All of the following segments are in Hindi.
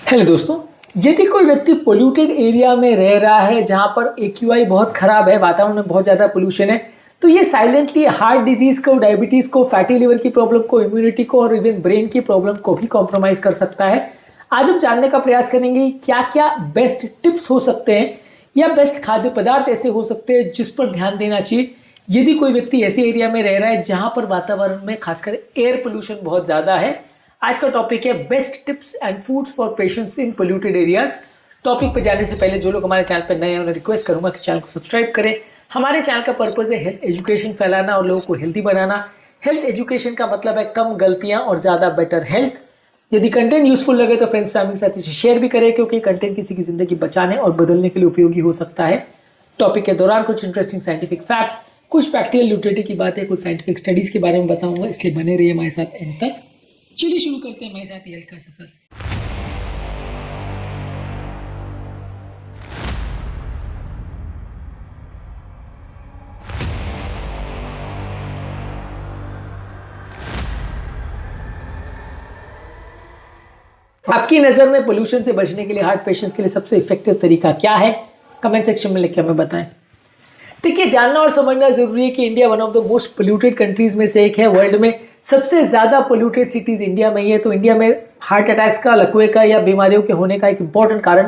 हेलो दोस्तों, यदि कोई व्यक्ति पोल्यूटेड एरिया में रह रहा है जहां पर एक्यूआई बहुत खराब है, वातावरण में बहुत ज़्यादा पोल्यूशन है, तो ये साइलेंटली हार्ट डिजीज़ को, डायबिटीज़ को, फैटी लिवर की प्रॉब्लम को, इम्यूनिटी को और इवन ब्रेन की प्रॉब्लम को भी कॉम्प्रोमाइज़ कर सकता है। आज हम जानने का प्रयास करेंगे क्या क्या बेस्ट टिप्स हो सकते हैं या बेस्ट खाद्य पदार्थ ऐसे हो सकते हैं जिस पर ध्यान देना चाहिए यदि कोई व्यक्ति ऐसे एरिया में रह रहा है जहां पर वातावरण में खासकर एयर पोल्यूशन बहुत ज़्यादा है। आज का टॉपिक है best tips and foods for patients in polluted areas. Topic पे जाने से पहले जो लोग हमारे चैनल पर नए हैं उन्हें रिक्वेस्ट करूंगा कि चैनल को सब्सक्राइब करें। हमारे चैनल का पर्पस है हेल्थ एजुकेशन फैलाना और लोगों को हेल्दी बनाना। हेल्थ एजुकेशन का मतलब है कम गलतियां और ज़्यादा बेटर हेल्थ। यदि कंटेंट यूजफुल लगे तो फ्रेंड्स फैमिली साथी से शेयर भी करें, क्योंकि कंटेंट किसी की जिंदगी बचाने और बदलने के लिए उपयोगी हो सकता है। टॉपिक के दौरान कुछ इंटरेस्टिंग साइंटिफिक फैक्ट्स, कुछ प्रैक्टिकल यूटिलिटी की बातें, कुछ साइंटिफिक स्टडीज के बारे में बताऊंगा, इसलिए बने रहिए हमारे साथ एंड तक। चलिए शुरू करते हैं हमारे साथ हेल्थ का सफर। आपकी नज़र में पोल्यूशन से बचने के लिए हार्ट पेशेंट्स के लिए सबसे इफेक्टिव तरीका क्या है? कमेंट सेक्शन में लिखकर हमें बताएं। देखिए, जानना और समझना जरूरी है कि India one of the most polluted countries में से एक है। वर्ल्ड में सबसे ज़्यादा पोल्यूटेड सिटीज़ इंडिया में ही है। तो इंडिया में हार्ट अटैक्स का, लकवे का या बीमारियों के होने का एक इंपॉर्टेंट कारण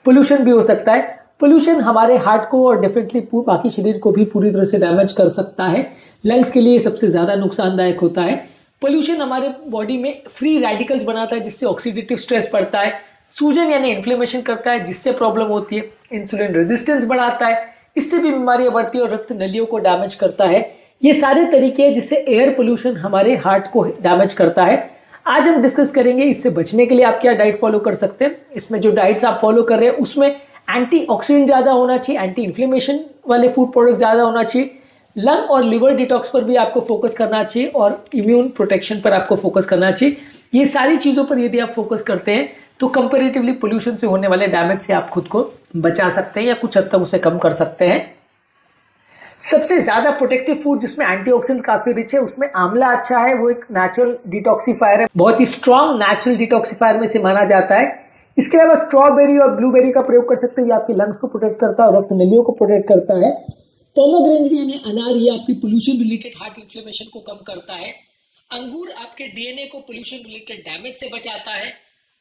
पोल्यूशन भी हो सकता है। पोल्यूशन हमारे हार्ट को और डेफिनेटली बाकी शरीर को भी पूरी तरह से डैमेज कर सकता है। लंग्स के लिए सबसे ज़्यादा नुकसानदायक होता है। पोल्यूशन हमारे बॉडी में फ्री रेडिकल्स बनाता है जिससे ऑक्सीडेटिव स्ट्रेस पड़ता है। सूजन यानी इन्फ्लेमेशन करता है जिससे प्रॉब्लम होती है। इंसुलिन रेजिस्टेंस बढ़ाता है, इससे भी बीमारियां बढ़ती है और रक्त नलियों को डैमेज करता है। ये सारे तरीके हैं जिससे एयर पोल्यूशन हमारे हार्ट को डैमेज करता है। आज हम डिस्कस करेंगे इससे बचने के लिए आप क्या डाइट फॉलो कर सकते हैं। इसमें जो डाइट्स आप फॉलो कर रहे हैं उसमें एंटीऑक्सीडेंट ज़्यादा होना चाहिए, एंटी इन्फ्लेमेशन वाले फूड प्रोडक्ट ज़्यादा होना चाहिए। लंग और लिवर डिटॉक्स पर भी आपको फोकस करना चाहिए और इम्यून प्रोटेक्शन पर आपको फोकस करना चाहिए। ये सारी चीज़ों पर यदि आप फोकस करते हैं तो कंपैरेटिवली पोल्यूशन से होने वाले डैमेज से आप खुद को बचा सकते हैं या कुछ हद तक उसे कम कर सकते हैं। सबसे ज़्यादा प्रोटेक्टिव फूड जिसमें एंटीऑक्सीडेंट काफ़ी रिच है उसमें आंवला अच्छा है। वो एक नेचुरल डिटॉक्सीफायर है, बहुत ही स्ट्रॉन्ग नेचुरल डिटॉक्सीफायर में से माना जाता है। इसके अलावा स्ट्रॉबेरी और ब्लूबेरी का प्रयोग कर सकते हैं। ये आपके लंग्स को प्रोटेक्ट करता है और रक्त नलियों को प्रोटेक्ट करता है। पोमोग्रेनेट यानी अनार, ये आपकी पोल्यूशन रिलेटेड हार्ट इन्फ्लेमेशन को कम करता है। अंगूर आपके डीएनए को पोल्यूशन रिलेटेड डैमेज से बचाता है।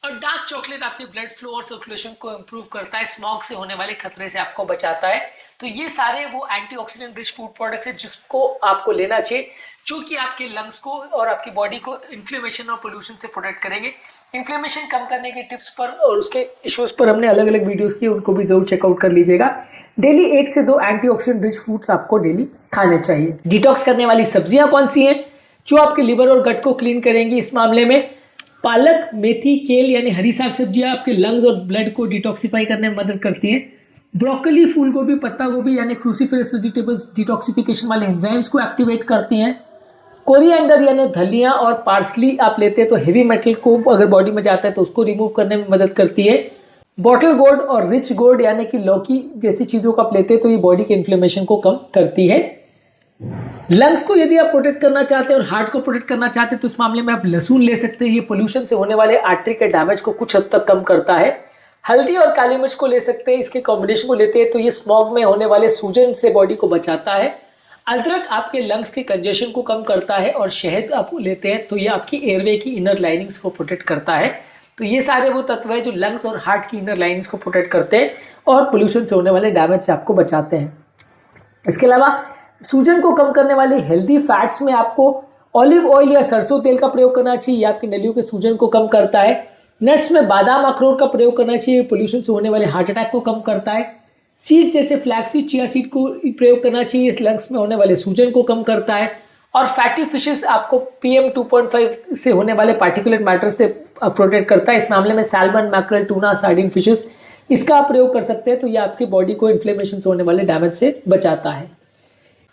और डार्क चॉकलेट आपके ब्लड फ्लो और सर्कुलेशन को इम्प्रूव करता है, स्मॉग से होने वाले खतरे से आपको बचाता है। तो ये सारे वो एंटीऑक्सीडेंट रिच फूड प्रोडक्ट्स हैं जिसको आपको लेना चाहिए, जो कि आपके लंग्स को और आपकी बॉडी को इन्फ्लेमेशन और पोल्यूशन से प्रोटेक्ट करेंगे। इन्फ्लेमेशन कम करने के टिप्स पर और उसके इश्यूज पर हमने अलग अलग वीडियोस किए, उनको भी जरूर चेकआउट कर लीजिएगा। डेली 1 से 2 एंटीऑक्सीडेंट रिच फूड्स आपको डेली खाने चाहिए। डिटॉक्स करने वाली सब्जियां कौन सी हैं जो आपके लिवर और गट को क्लीन करेंगी? इस मामले में पालक, मेथी, केल यानी हरी साग सब्जियां आपके लंग्स और ब्लड को डिटॉक्सीफाई करने में मदद करती हैं। ब्रोकली, फूल गोभी, पत्ता गोभी यानी क्रूसीफेरस वेजिटेबल्स डिटॉक्सिफिकेशन वाले एंजाइम्स को एक्टिवेट करती हैं। कोरिएंडर यानी धनिया और पार्सली आप लेते हैं तो हेवी मेटल को अगर बॉडी में जाता है तो उसको रिमूव करने में मदद करती है। बॉटल गोर्ड और रिच गोर्ड यानी कि लौकी जैसी चीज़ों को आप लेते हैं तो ये बॉडी के इन्फ्लेमेशन को कम करती है। लंग्स को यदि आप प्रोटेक्ट करना चाहते हैं और हार्ट को प्रोटेक्ट करना चाहते हैं तो इस मामले में आप लहसुन ले सकते हैं। ये पोल्यूशन से होने वाले आर्टरी के डैमेज को कुछ हद तक कम करता है। हल्दी और काली मिर्च को ले सकते हैं, इसके कॉम्बिनेशन को लेते हैं तो ये स्मॉग में होने वाले सूजन से बॉडी को बचाता है। अदरक आपके लंग्स के कंजेशन को कम करता है और शहद आप लेते हैं तो ये आपकी एयरवे की इनर लाइनिंग्स को प्रोटेक्ट करता है। तो ये सारे वो तत्व है जो लंग्स और हार्ट की इनर लाइनिंग्स को प्रोटेक्ट करते हैं और पोल्यूशन से होने वाले डैमेज से आपको बचाते हैं। इसके अलावा सूजन को कम करने वाले हेल्दी फैट्स में आपको ऑलिव ऑयल या सरसों तेल का प्रयोग करना चाहिए। आपकी नलियों के सूजन को कम करता है। नट्स में बादाम, अखरोट का प्रयोग करना चाहिए, पोल्यूशन से होने वाले हार्ट अटैक को कम करता है। सीड्स जैसे फ्लैक्सीड, चिया सीड को प्रयोग करना चाहिए, इस लंग्स में होने वाले सूजन को कम करता है। और फैटी फिशेस आपको PM 2.5 से होने वाले पार्टिकुलेट मैटर से प्रोटेक्ट करता है। इस मामले में salmon, mackerel, tuna, sardine fishes, इसका आप प्रयोग कर सकते हैं तो ये आपकी बॉडी को इन्फ्लेमेशन से होने वाले डैमेज से बचाता है।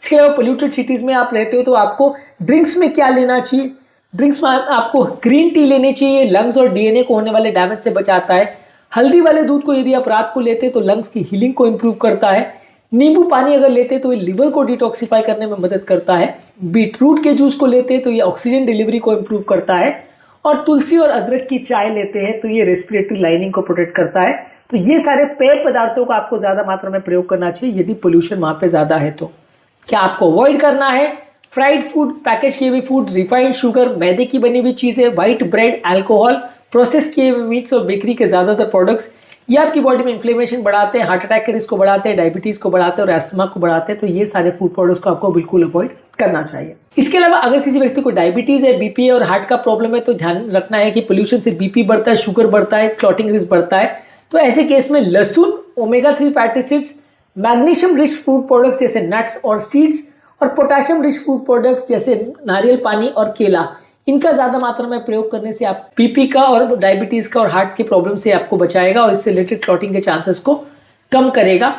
इसके अलावा पोल्यूटेड सिटीज़ में आप रहते हो तो आपको ड्रिंक्स में क्या लेना चाहिए? ड्रिंक्स में आपको ग्रीन टी लेनी चाहिए, लंग्स और डीएनए को होने वाले डैमेज से बचाता है। हल्दी वाले दूध को यदि आप रात को लेते हैं तो लंग्स की हीलिंग को इम्प्रूव करता है। नींबू पानी अगर लेते हैं तो ये लिवर को डिटॉक्सीफाई करने में मदद करता है। बीटरूट के जूस को लेते हैं तो ये ऑक्सीजन डिलीवरी को इम्प्रूव करता है। और तुलसी और अदरक की चाय लेते हैं तो ये रेस्पिरेटरी लाइनिंग को प्रोटेक्ट करता है। तो ये सारे पेय पदार्थों को आपको ज्यादा मात्रा में प्रयोग करना चाहिए यदि पोल्यूशन वहां पे ज्यादा है तो। क्या आपको अवॉइड करना है? फ्राइड फूड, पैकेज किए हुए फूड, रिफाइंड शुगर, मैदे की बनी हुई चीजें, व्हाइट ब्रेड, अल्कोहल, प्रोसेस किए हुए मीट्स और बेकरी के ज्यादातर प्रोडक्ट्स, ये आपकी बॉडी में इन्फ्लेमेशन बढ़ाते हैं, हार्ट अटैक के रिस्क को बढ़ाते हैं, डायबिटीज को बढ़ाते हैं और एस्थमा को बढ़ाते हैं। तो ये सारे फूड प्रोडक्ट्स को आपको बिल्कुल अवॉइड करना चाहिए। इसके अलावा अगर किसी व्यक्ति को डायबिटीज है, बीपी है और हार्ट का प्रॉब्लम है तो ध्यान रखना है कि पोल्यूशन से बीपी बढ़ता है, शुगर बढ़ता है, क्लॉटिंग रिस्क बढ़ता है। तो ऐसे केस में लहसुन, omega 3 fatty acids, magnesium rich food products जैसे नट्स और सीड्स और पोटेशियम रिच फूड प्रोडक्ट्स जैसे नारियल पानी और केला, इनका ज्यादा मात्रा में प्रयोग करने से आप बीपी का और डायबिटीज का और हार्ट के प्रॉब्लम से आपको बचाएगा और इससे रिलेटेड क्लॉटिंग के चांसेस को कम करेगा।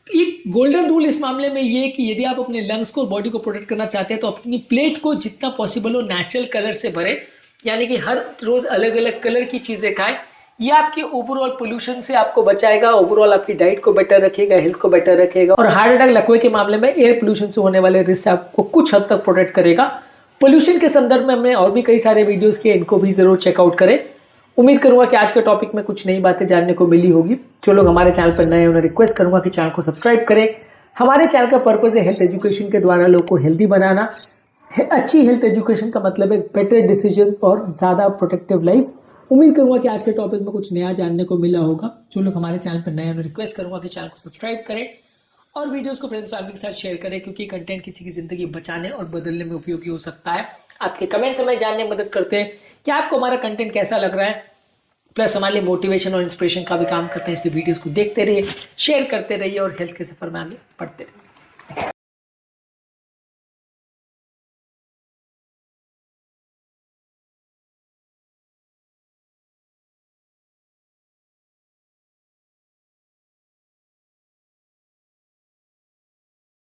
एक गोल्डन रूल इस मामले में ये कि यदि आप अपने लंग्स को, बॉडी को प्रोटेक्ट करना चाहते हैं तो अपनी प्लेट को जितना पॉसिबल हो नेचुरल कलर से भरे, यानी कि हर रोज अलग अलग कलर की चीजें खाएं। ये आपके ओवरऑल पोल्यूशन से आपको बचाएगा, ओवरऑल आपकी डाइट को बेटर रखेगा, हेल्थ को बेटर रखेगा और हार्ट अटैक, लकवे के मामले में एयर पोल्यूशन से होने वाले रिस्क से आपको कुछ हद तक प्रोटेक्ट करेगा। पोल्यूशन के संदर्भ में हमने और भी कई सारे वीडियोस किए, इनको भी जरूर चेकआउट करें। उम्मीद करूंगा कि आज के टॉपिक में कुछ नई बातें जानने को मिली होगी। जो लोग हमारे चैनल पर नए हैं उन्हें रिक्वेस्ट करूंगा कि चैनल को सब्सक्राइब करें। हमारे चैनल का पर्पस है हेल्थ एजुकेशन के द्वारा लोगों को हेल्दी बनाना। अच्छी हेल्थ एजुकेशन का मतलब है बेटर डिसीजंस और ज़्यादा प्रोटेक्टिव लाइफ। उम्मीद करूंगा कि आज के टॉपिक में कुछ नया जानने को मिला होगा। जो लोग हमारे चैनल पर नए हैं उन्हें रिक्वेस्ट करूंगा कि चैनल को सब्सक्राइब करें और वीडियोस को फ्रेंड्स फैमिली के साथ शेयर करें, क्योंकि कंटेंट किसी की जिंदगी बचाने और बदलने में उपयोगी हो सकता है। आपके कमेंट्स हमें जानने में मदद करते हैं कि आपको हमारा कंटेंट कैसा लग रहा है, प्लस हमारे लिए मोटिवेशन और इंस्पिरेशन का भी काम करते हैं। इसलिए वीडियोस को देखते रहिए, शेयर करते रहिए और हेल्थ के सफर में आगे बढ़ते रहिए।